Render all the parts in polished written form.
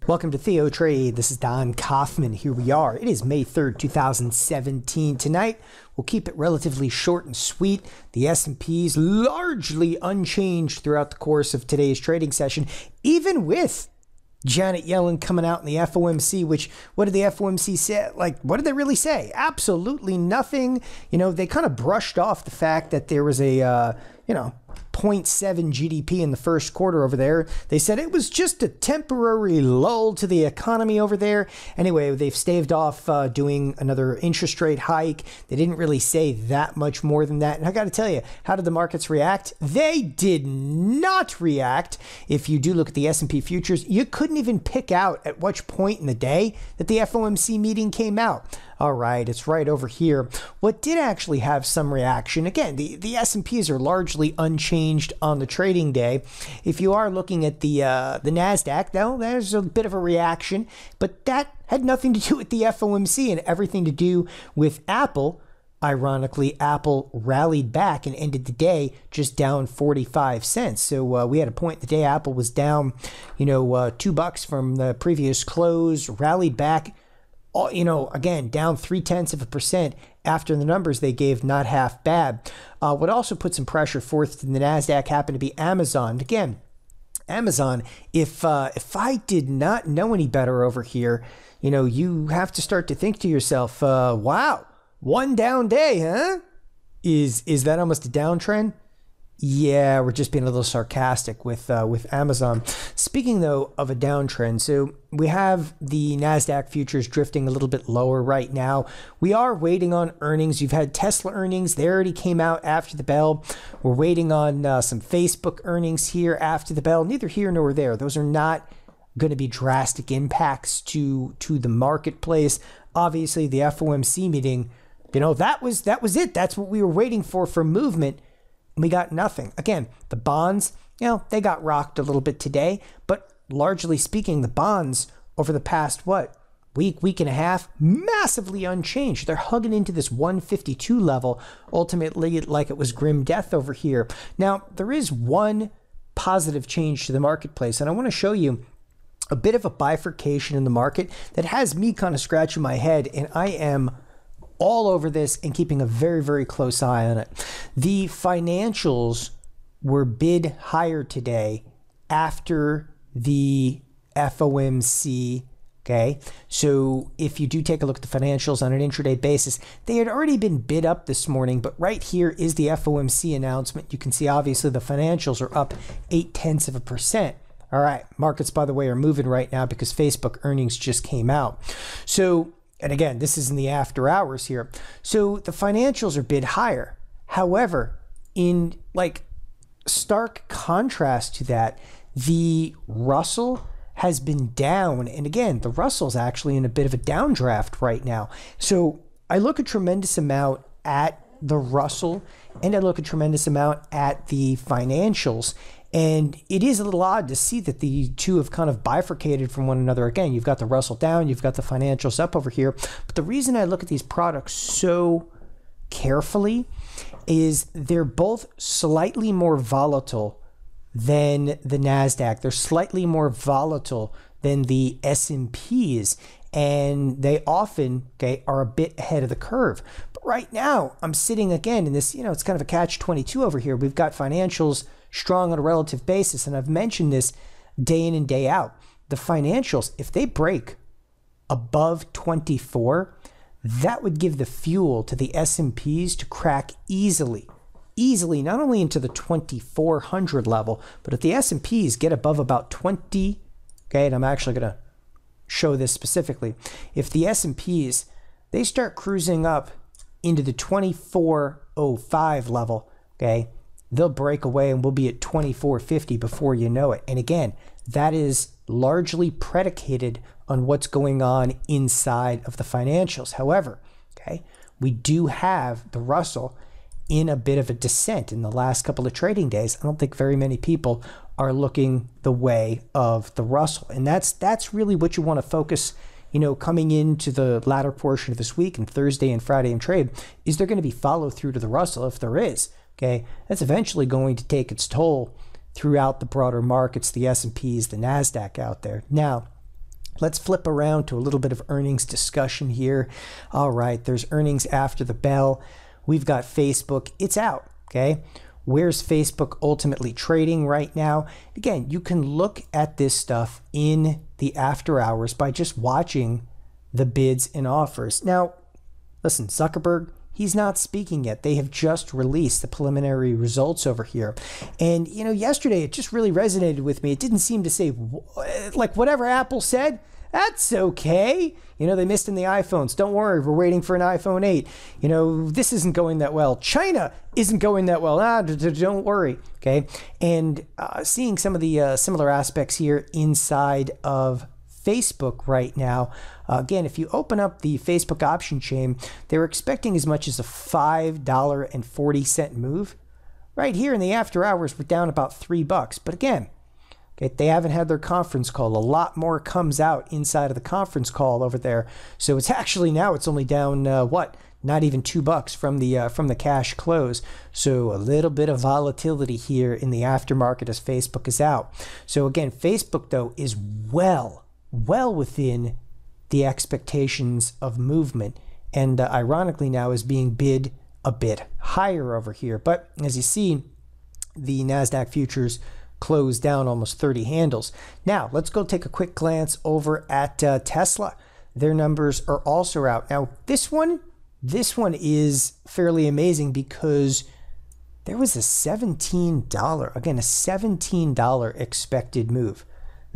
Welcome to TheoTrade. This is Don Kaufman. Here we are. It is May 3rd, 2017. Tonight, we'll keep it relatively short and sweet. The S&P's largely unchanged throughout the course of today's trading session, even with Janet Yellen coming out in the FOMC, which, what did the FOMC say? Like, what did they really say? Absolutely nothing. You know, they kind of brushed off the fact that there was a, 0.7 GDP in the first quarter over there. They said it was just a temporary lull to the economy over there. Anyway, they've staved off doing another interest rate hike. They didn't really say that much more than that. And I got to tell you, how did the markets react? They did not react. If you do look at the S&P futures, you couldn't even pick out at which point in the day that the FOMC meeting came out. All right, it's right over here. What did actually have some reaction, again, the S&Ps are largely unchanged on the trading day. If you are looking at the Nasdaq, though, there's a bit of a reaction, but that had nothing to do with the FOMC and everything to do with Apple. Ironically, Apple rallied back and ended the day just down 45 cents. So we had a point in the day Apple was down, $2 from the previous close, rallied back. Again, down 0.3% after the numbers they gave, not half bad. What also put some pressure forth to the Nasdaq happened to be Amazon. Again, Amazon, if I did not know any better over here, you have to start to think to yourself, wow, one down day, huh? Is that almost a downtrend? Yeah, we're just being a little sarcastic with Amazon. Speaking, though, of a downtrend, so we have the Nasdaq futures drifting a little bit lower right now. We are waiting on earnings. You've had Tesla earnings. They already came out after the bell. We're waiting on some Facebook earnings here after the bell. Neither here nor there. Those are not going to be drastic impacts to the marketplace. Obviously, the FOMC meeting, that was it. That's what we were waiting for movement. We got nothing. Again, the bonds, they got rocked a little bit today, but largely speaking, the bonds over the past, week and a half, massively unchanged. They're hugging into this 152 level, ultimately like it was grim death over here. Now, there is one positive change to the marketplace, and I want to show you a bit of a bifurcation in the market that has me kind of scratching my head, and I am all over this and keeping a very, very close eye on it. The financials were bid higher today after the FOMC. Okay, so if you do take a look at the financials on an intraday basis, they had already been bid up this morning, but right here is the FOMC announcement. You can see obviously the financials are up 0.8%. All right, markets, by the way, are moving right now because Facebook earnings just came out. So, and again, this is in the after hours here. So the financials are bid higher. However, in stark contrast to that, the Russell has been down. And again, the Russell's actually in a bit of a downdraft right now. So I look a tremendous amount at the Russell and I look a tremendous amount at the financials. And it is a little odd to see that the two have kind of bifurcated from one another. Again, you've got the Russell down, you've got the financials up over here. But the reason I look at these products so carefully is they're both slightly more volatile than the Nasdaq. They're slightly more volatile than the S&Ps. And they often, are a bit ahead of the curve. But right now, I'm sitting again in this, it's kind of a catch-22 over here. We've got financials strong on a relative basis. And I've mentioned this day in and day out. The financials, if they break above 24, that would give the fuel to the S&Ps to crack easily, not only into the 2,400 level, but if the S&Ps get above about 20, and I'm actually going to show this specifically. If the S&Ps, they start cruising up into the 2,405 level, they'll break away and we'll be at 2,450 before you know it. And again, that is largely predicated on what's going on inside of the financials. However, we do have the Russell in a bit of a descent in the last couple of trading days. I don't think very many people are looking the way of the Russell. And that's really what you want to focus, coming into the latter portion of this week and Thursday and Friday in trade. Is there going to be follow through to the Russell? If there is, that's eventually going to take its toll throughout the broader markets, the S&Ps, the Nasdaq out there. Now, Let's flip around to a little bit of earnings discussion here. All right, there's earnings after the bell. We've got Facebook. It's out, okay? Where's Facebook ultimately trading right now? Again, you can look at this stuff in the after hours by just watching the bids and offers. Now, listen, Zuckerberg, he's not speaking yet. They have just released the preliminary results over here. And, you know, yesterday it just really resonated with me. It didn't seem to say, like, whatever Apple said, that's okay. You know, they missed in the iPhones. Don't worry, we're waiting for an iPhone 8. You know, this isn't going that well. China isn't going that well. Don't worry, okay? And seeing some of the similar aspects here inside of Facebook right now. Again, if you open up the Facebook option chain, they're expecting as much as a $5.40 move. Right here in the after hours, we're down about $3. But again, okay, they haven't had their conference call. A lot more comes out inside of the conference call over there. So it's actually now it's only down not even $2 from the cash close. So a little bit of volatility here in the aftermarket as Facebook is out. So again, Facebook though is well within the expectations of movement, and ironically now is being bid a bit higher over here. But as you see, the Nasdaq futures closed down almost 30 handles. Now let's go take a quick glance over at Tesla. Their numbers are also out. Now this one is fairly amazing because there was a $17, again, a $17 expected move.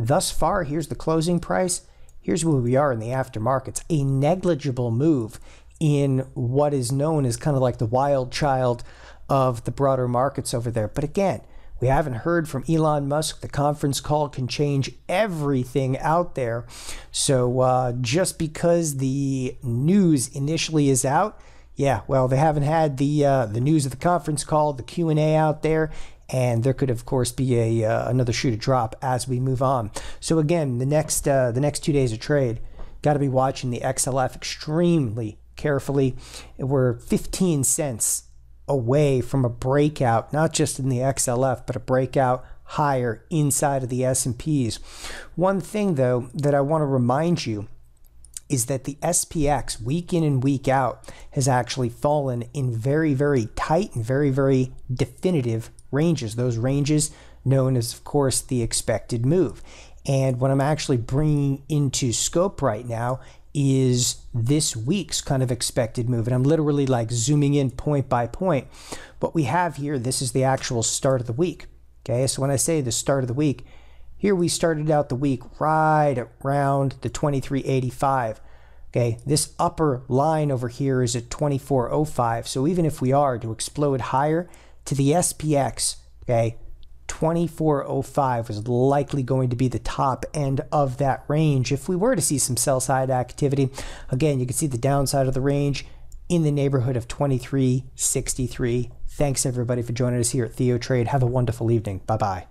Thus far, here's the closing price. Here's where we are in the aftermarkets. A negligible move in what is known as kind of like the wild child of the broader markets over there. But again, we haven't heard from Elon Musk. The conference call can change everything out there. So just because the news initially is out, yeah, well, they haven't had the news of the conference call, the Q&A out there. And there could, of course, be another shoe to drop as we move on. So again, the next 2 days of trade, got to be watching the XLF extremely carefully. We're 15 cents away from a breakout, not just in the XLF, but a breakout higher inside of the S&Ps. One thing, though, that I want to remind you is that the SPX week in and week out has actually fallen in very, very tight and very, very definitive ranges. Those ranges known as, of course, the expected move. And what I'm actually bringing into scope right now is this week's kind of expected move. And I'm literally like zooming in point by point. What we have here, this is the actual start of the week. Okay, so when I say the start of the week, here we started out the week right around the 2385. Okay, this upper line over here is at 2405. So even if we are to explode higher to the SPX, okay, 2405 is likely going to be the top end of that range. If we were to see some sell side activity, again, you can see the downside of the range in the neighborhood of 2363. Thanks everybody for joining us here at TheoTrade. Have a wonderful evening. Bye-bye.